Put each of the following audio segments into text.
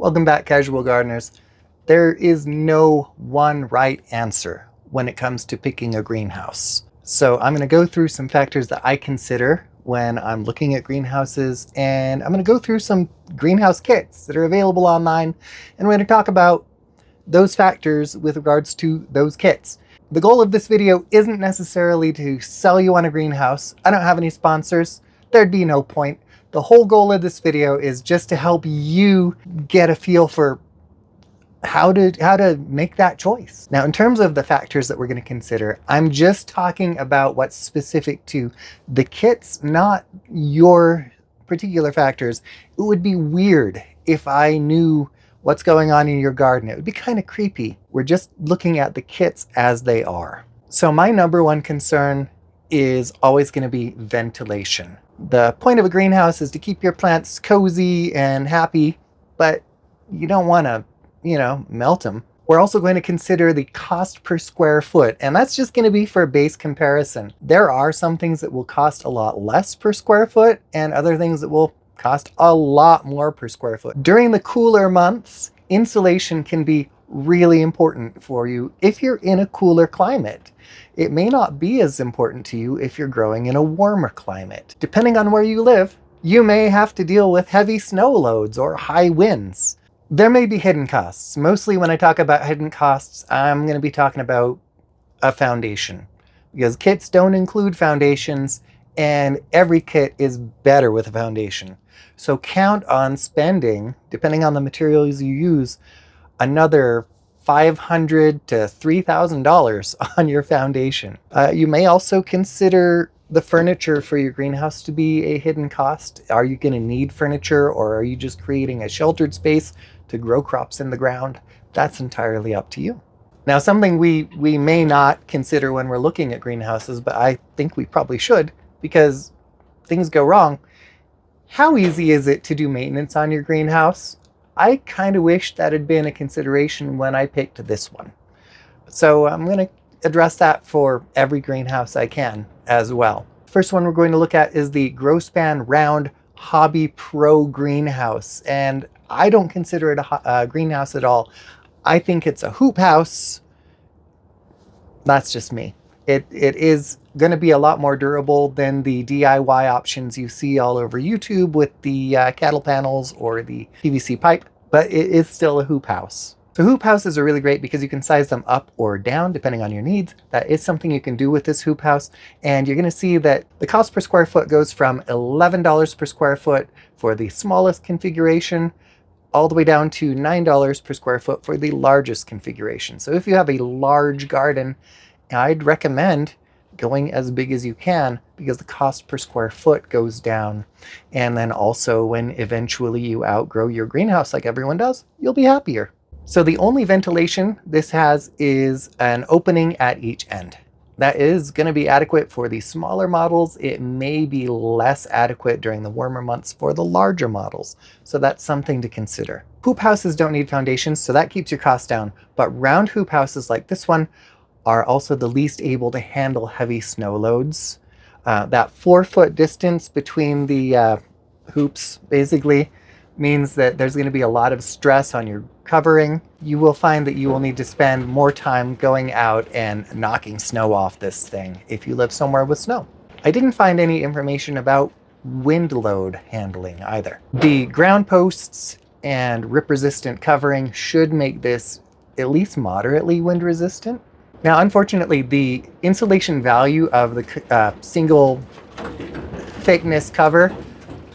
Welcome back, casual gardeners. There is no one right answer when it comes to picking a greenhouse. So I'm going to go through some factors that I consider when I'm looking at greenhouses, and I'm going to go through some greenhouse kits that are available online, and we're going to talk about those factors with regards to those kits. The goal of this video isn't necessarily to sell you on a greenhouse. I don't have any sponsors. There'd be no point. The whole goal of this video is just to help you get a feel for how to make that choice. Now, in terms of the factors that we're going to consider, I'm just talking about what's specific to the kits, not your particular factors. It would be weird if I knew what's going on in your garden. It would be kind of creepy. We're just looking at the kits as they are. So my number one concern is always going to be ventilation. The point of a greenhouse is to keep your plants cozy and happy, but you don't want to, melt them. We're also going to consider the cost per square foot, and that's just going to be for a base comparison. There are some things that will cost a lot less per square foot and other things that will cost a lot more per square foot. During the cooler months, insulation can be really important for you if you're in a cooler climate. It may not be as important to you if you're growing in a warmer climate. Depending on where you live, you may have to deal with heavy snow loads or high winds. There may be hidden costs. Mostly when I talk about hidden costs, I'm going to be talking about a foundation, because kits don't include foundations, and every kit is better with a foundation. So count on spending, depending on the materials you use, another $500 to $3,000 on your foundation. You may also consider the furniture for your greenhouse to be a hidden cost. Are you going to need furniture, or are you just creating a sheltered space to grow crops in the ground? That's entirely up to you. Now, something we may not consider when we're looking at greenhouses, but I think we probably should, because things go wrong. How easy is it to do maintenance on your greenhouse? I kind of wish that had been a consideration when I picked this one. So I'm going to address that for every greenhouse I can as well. First one we're going to look at is the Growspan Round Hobby Pro Greenhouse. And I don't consider it a greenhouse at all. I think it's a hoop house. That's just me. It is going to be a lot more durable than the DIY options you see all over YouTube with the cattle panels or the PVC pipe, but it is still a hoop house. So hoop houses are really great because you can size them up or down depending on your needs. That is something you can do with this hoop house. And you're going to see that the cost per square foot goes from $11 per square foot for the smallest configuration all the way down to $9 per square foot for the largest configuration. So if you have a large garden, I'd recommend going as big as you can, because the cost per square foot goes down. And then also when eventually you outgrow your greenhouse like everyone does, you'll be happier. So the only ventilation this has is an opening at each end. That is going to be adequate for the smaller models. It may be less adequate during the warmer months for the larger models. So that's something to consider. Hoop houses don't need foundations, so that keeps your costs down. But round hoop houses like this one are also the least able to handle heavy snow loads. That 4-foot distance between the hoops basically means that there's going to be a lot of stress on your covering. You will find that you will need to spend more time going out and knocking snow off this thing if you live somewhere with snow. I didn't find any information about wind load handling either. The ground posts and rip-resistant covering should make this at least moderately wind resistant. Now, unfortunately, the insulation value of the single thickness cover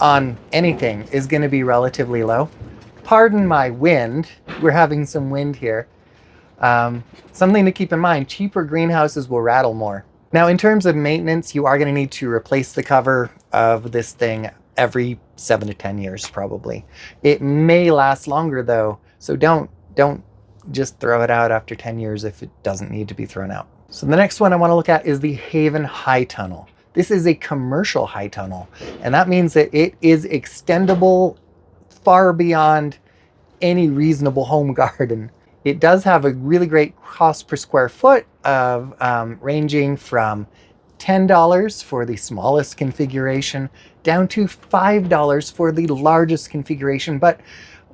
on anything is going to be relatively low. Pardon my wind. We're having some wind here. Something to keep in mind, cheaper greenhouses will rattle more. Now, in terms of maintenance, you are going to need to replace the cover of this thing every 7 to 10 years, probably. It may last longer though, so don't just throw it out after 10 years if it doesn't need to be thrown out. So the next one I want to look at is the Haven High Tunnel. This is a commercial high tunnel, and that means that it is extendable far beyond any reasonable home garden. It does have a really great cost per square foot of ranging from $10 for the smallest configuration down to $5 for the largest configuration. But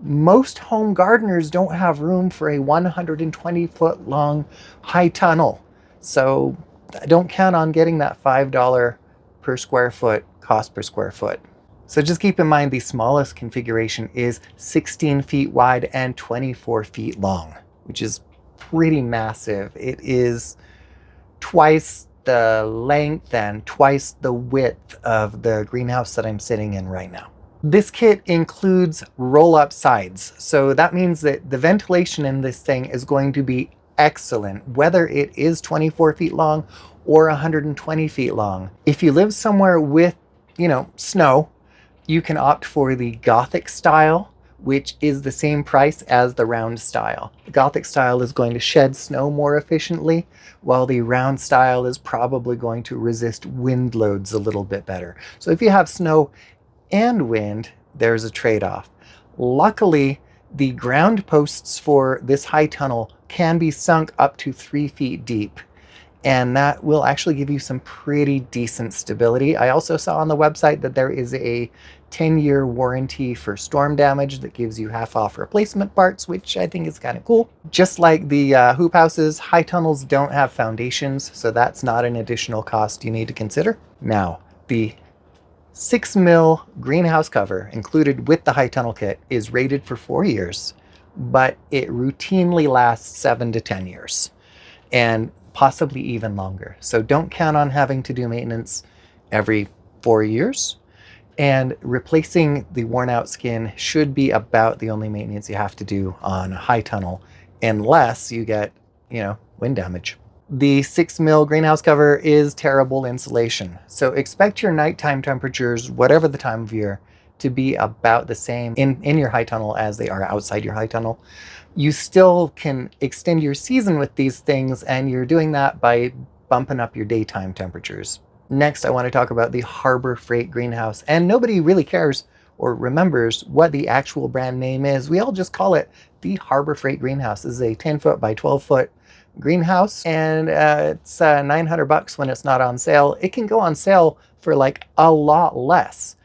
Most home gardeners don't have room for a 120-foot long high tunnel. So don't count on getting that $5 per square foot cost per square foot. So just keep in mind the smallest configuration is 16 feet wide and 24 feet long, which is pretty massive. It is twice the length and twice the width of the greenhouse that I'm sitting in right now. This kit includes roll-up sides, so that means that the ventilation in this thing is going to be excellent, whether it is 24 feet long or 120 feet long. If you live somewhere with, snow, you can opt for the Gothic style, which is the same price as the round style. The Gothic style is going to shed snow more efficiently, while the round style is probably going to resist wind loads a little bit better. So if you have snow and wind, there's a trade-off. Luckily, the ground posts for this high tunnel can be sunk up to 3 feet deep, and that will actually give you some pretty decent stability. I also saw on the website that there is a 10-year warranty for storm damage that gives you half off replacement parts, which I think is kind of cool. Just like the hoop houses, high tunnels don't have foundations, so that's not an additional cost you need to consider. Now, the 6 mil greenhouse cover included with the high tunnel kit is rated for 4 years, but it routinely lasts 7 to 10 years and possibly even longer. So don't count on having to do maintenance every 4 years. And replacing the worn out skin should be about the only maintenance you have to do on a high tunnel, unless you get, wind damage. The 6 mil greenhouse cover is terrible insulation. So expect your nighttime temperatures, whatever the time of year, to be about the same in your high tunnel as they are outside your high tunnel. You still can extend your season with these things, and you're doing that by bumping up your daytime temperatures. Next, I want to talk about the Harbor Freight greenhouse, and nobody really cares or remembers what the actual brand name is. We all just call it the Harbor Freight greenhouse. This is a 10-foot by 12-foot greenhouse, and it's $900 when it's not on sale. It can go on sale for like a lot less.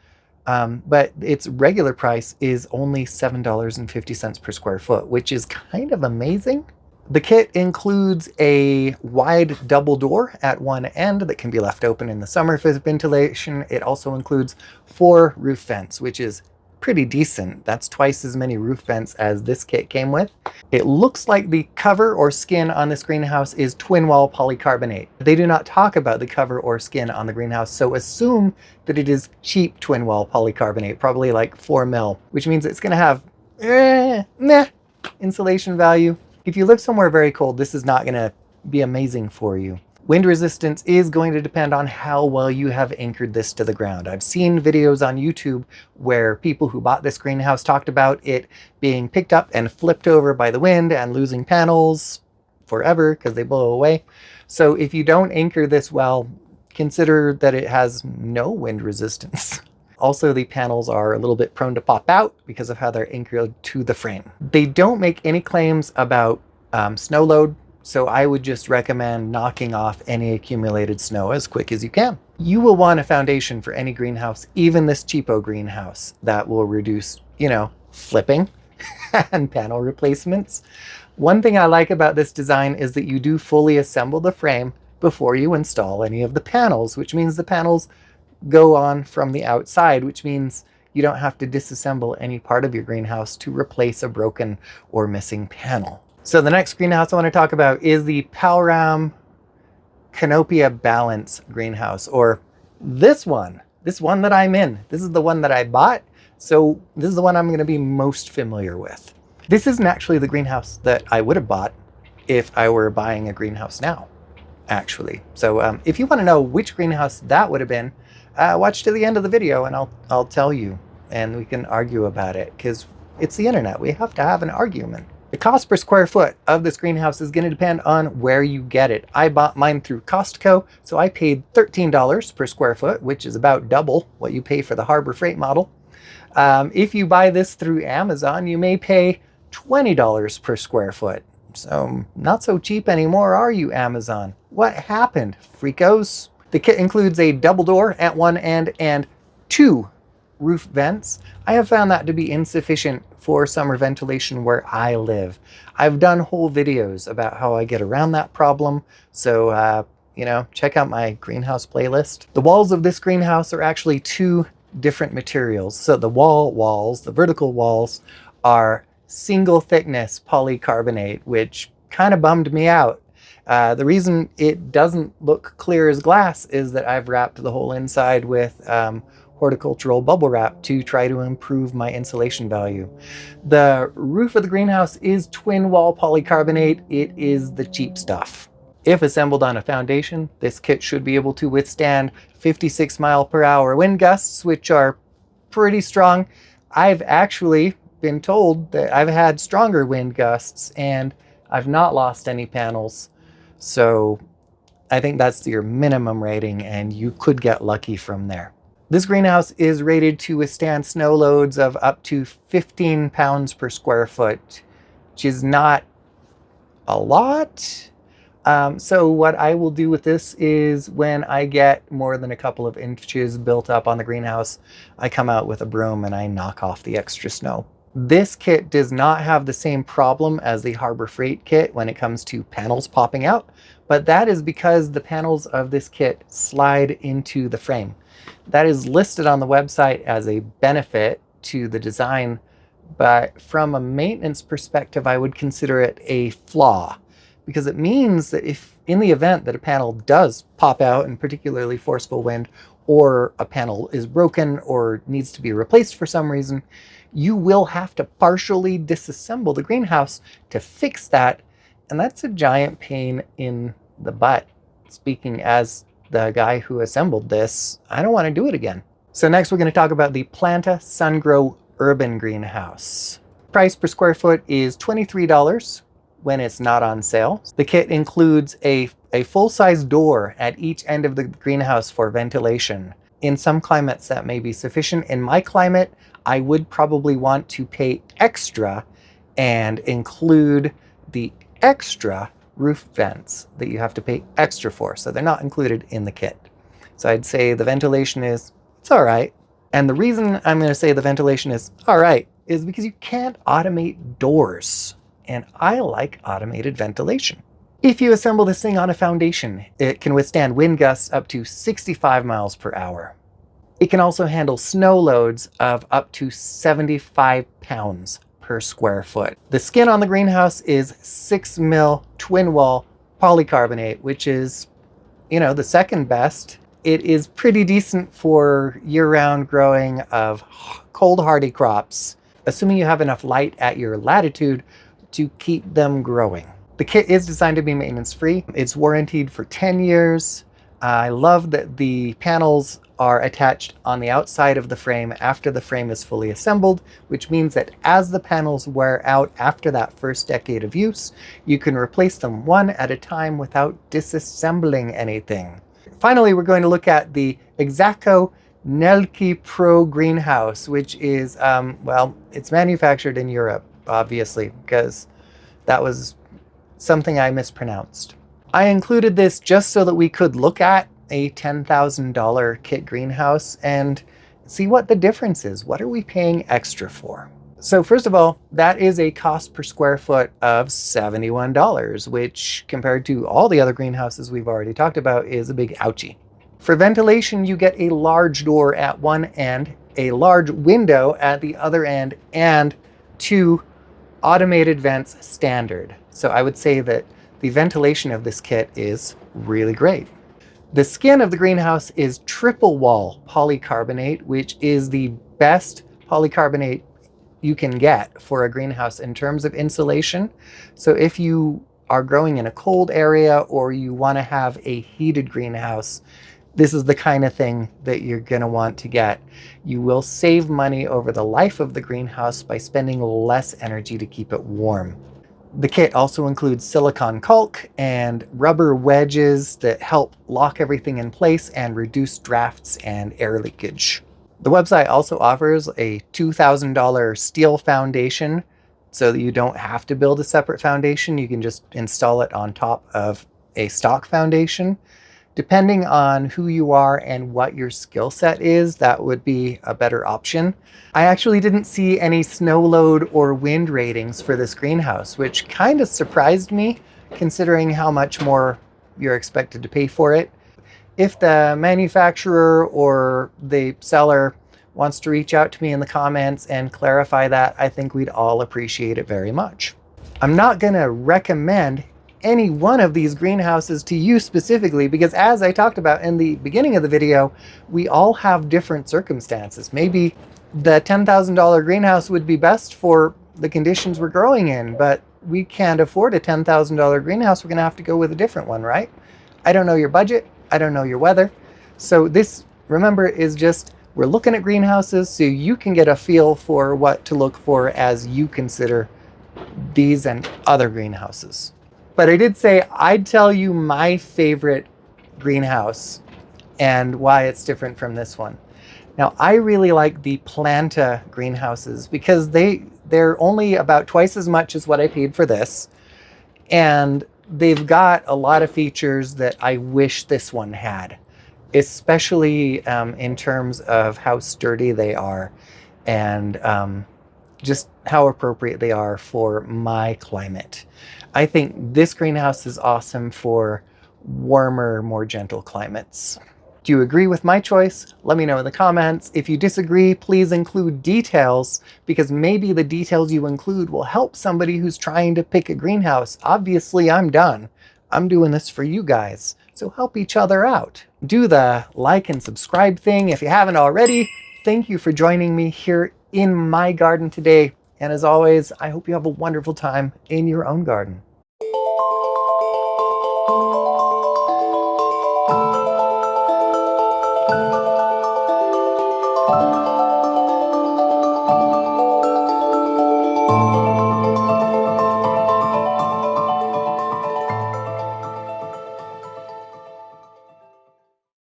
But its regular price is only $7.50 per square foot, which is kind of amazing. The kit includes a wide double door at one end that can be left open in the summer for ventilation. It also includes 4 roof vents, which is pretty decent. That's twice as many roof vents as this kit came with. It looks like the cover or skin on this greenhouse is twin wall polycarbonate. They do not talk about the cover or skin on the greenhouse, so assume that it is cheap twin wall polycarbonate, probably like 4 mil, which means it's going to have insulation value. If you live somewhere very cold, this is not going to be amazing for you. Wind resistance is going to depend on how well you have anchored this to the ground. I've seen videos on YouTube where people who bought this greenhouse talked about it being picked up and flipped over by the wind and losing panels forever because they blow away. So if you don't anchor this well, consider that it has no wind resistance. Also, the panels are a little bit prone to pop out because of how they're anchored to the frame. They don't make any claims about snow load, so I would just recommend knocking off any accumulated snow as quick as you can. You will want a foundation for any greenhouse, even this cheapo greenhouse, that will reduce, flipping and panel replacements. One thing I like about this design is that you do fully assemble the frame before you install any of the panels, which means the panels go on from the outside, which means you don't have to disassemble any part of your greenhouse to replace a broken or missing panel. So the next greenhouse I want to talk about is the Palram Canopia Balance greenhouse, or this one that I'm in. This is the one that I bought, so this is the one I'm going to be most familiar with. This isn't actually the greenhouse that I would have bought if I were buying a greenhouse now, actually. So if you want to know which greenhouse that would have been, watch to the end of the video and I'll tell you, and we can argue about it, because it's the internet. We have to have an argument. The cost per square foot of this greenhouse is going to depend on where you get it. I bought mine through Costco, so I paid $13 per square foot, which is about double what you pay for the Harbor Freight model. If you buy this through Amazon, you may pay $20 per square foot. So not so cheap anymore, are you, Amazon? What happened, freakos? The kit includes a double door at one end and 2 roof vents, I have found that to be insufficient for summer ventilation where I live. I've done whole videos about how I get around that problem, so check out my greenhouse playlist. The walls of this greenhouse are actually two different materials. So the walls, the vertical walls, are single thickness polycarbonate, which kind of bummed me out. The reason it doesn't look clear as glass is that I've wrapped the whole inside with horticultural bubble wrap to try to improve my insulation value. The roof of the greenhouse is twin wall polycarbonate. It is the cheap stuff. If assembled on a foundation, this kit should be able to withstand 56-mile-per-hour wind gusts, which are pretty strong. I've actually been told that I've had stronger wind gusts and I've not lost any panels. So I think that's your minimum rating, and you could get lucky from there. This greenhouse is rated to withstand snow loads of up to 15 pounds per square foot, which is not a lot. So what I will do with this is when I get more than a couple of inches built up on the greenhouse, I come out with a broom and I knock off the extra snow. This kit does not have the same problem as the Harbor Freight kit when it comes to panels popping out, but that is because the panels of this kit slide into the frame. That is listed on the website as a benefit to the design, but from a maintenance perspective, I would consider it a flaw, because it means that if in the event that a panel does pop out in particularly forceful wind, or a panel is broken or needs to be replaced for some reason, you will have to partially disassemble the greenhouse to fix that, and that's a giant pain in the butt. Speaking as the guy who assembled this, I don't want to do it again. So next we're going to talk about the Planta Sungrow Urban Greenhouse. Price per square foot is $23 when it's not on sale. The kit includes a full-size door at each end of the greenhouse for ventilation. In some climates that may be sufficient. In my climate, I would probably want to pay extra and include the extra roof vents that you have to pay extra for. So they're not included in the kit. So I'd say the ventilation it's all right. And the reason I'm going to say the ventilation is all right is because you can't automate doors. And I like automated ventilation. If you assemble this thing on a foundation, it can withstand wind gusts up to 65 miles per hour. It can also handle snow loads of up to 75 pounds per square foot. The skin on the greenhouse is 6 mil twin wall polycarbonate, which is, the second best. It is pretty decent for year-round growing of cold hardy crops, assuming you have enough light at your latitude to keep them growing. The kit is designed to be maintenance-free. It's warranted for 10 years. I love that the panels are attached on the outside of the frame after the frame is fully assembled, which means that as the panels wear out after that first decade of use, you can replace them one at a time without disassembling anything. Finally, we're going to look at the Exaco Nelke Pro Greenhouse, which is, it's manufactured in Europe, obviously, because that was something I mispronounced. I included this just so that we could look at a $10,000 kit greenhouse and see what the difference is. What are we paying extra for? So first of all, that is a cost per square foot of $71, which compared to all the other greenhouses we've already talked about is a big ouchie. For ventilation, you get a large door at one end, a large window at the other end, and 2 automated vents standard. So I would say that the ventilation of this kit is really great. The skin of the greenhouse is triple wall polycarbonate, which is the best polycarbonate you can get for a greenhouse in terms of insulation. So if you are growing in a cold area or you want to have a heated greenhouse, this is the kind of thing that you're going to want to get. You will save money over the life of the greenhouse by spending less energy to keep it warm. The kit also includes silicone caulk and rubber wedges that help lock everything in place and reduce drafts and air leakage. The website also offers a $2,000 steel foundation so that you don't have to build a separate foundation. You can just install it on top of a stock foundation. Depending on who you are and what your skill set is, that would be a better option. I actually didn't see any snow load or wind ratings for this greenhouse, which kind of surprised me considering how much more you're expected to pay for it. If the manufacturer or the seller wants to reach out to me in the comments and clarify that, I think we'd all appreciate it very much. I'm not going to recommend any one of these greenhouses to you specifically, because as I talked about in the beginning of the video, we all have different circumstances. Maybe the $10,000 greenhouse would be best for the conditions we're growing in, but we can't afford a $10,000 greenhouse. We're going to have to go with a different one, right? I don't know your budget. I don't know your weather. So this, remember, is just, we're looking at greenhouses so you can get a feel for what to look for as you consider these and other greenhouses. But I did say I'd tell you my favorite greenhouse and why it's different from this one. Now, I really like the Planta greenhouses because they're only about twice as much as what I paid for this. And they've got a lot of features that I wish this one had, especially in terms of how sturdy they are and just how appropriate they are for my climate. I think this greenhouse is awesome for warmer, more gentle climates. Do you agree with my choice? Let me know in the comments. If you disagree, please include details, because maybe the details you include will help somebody who's trying to pick a greenhouse. Obviously, I'm done. I'm doing this for you guys, so help each other out. Do the like and subscribe thing if you haven't already. Thank you for joining me here in my garden today. And as always, I hope you have a wonderful time in your own garden.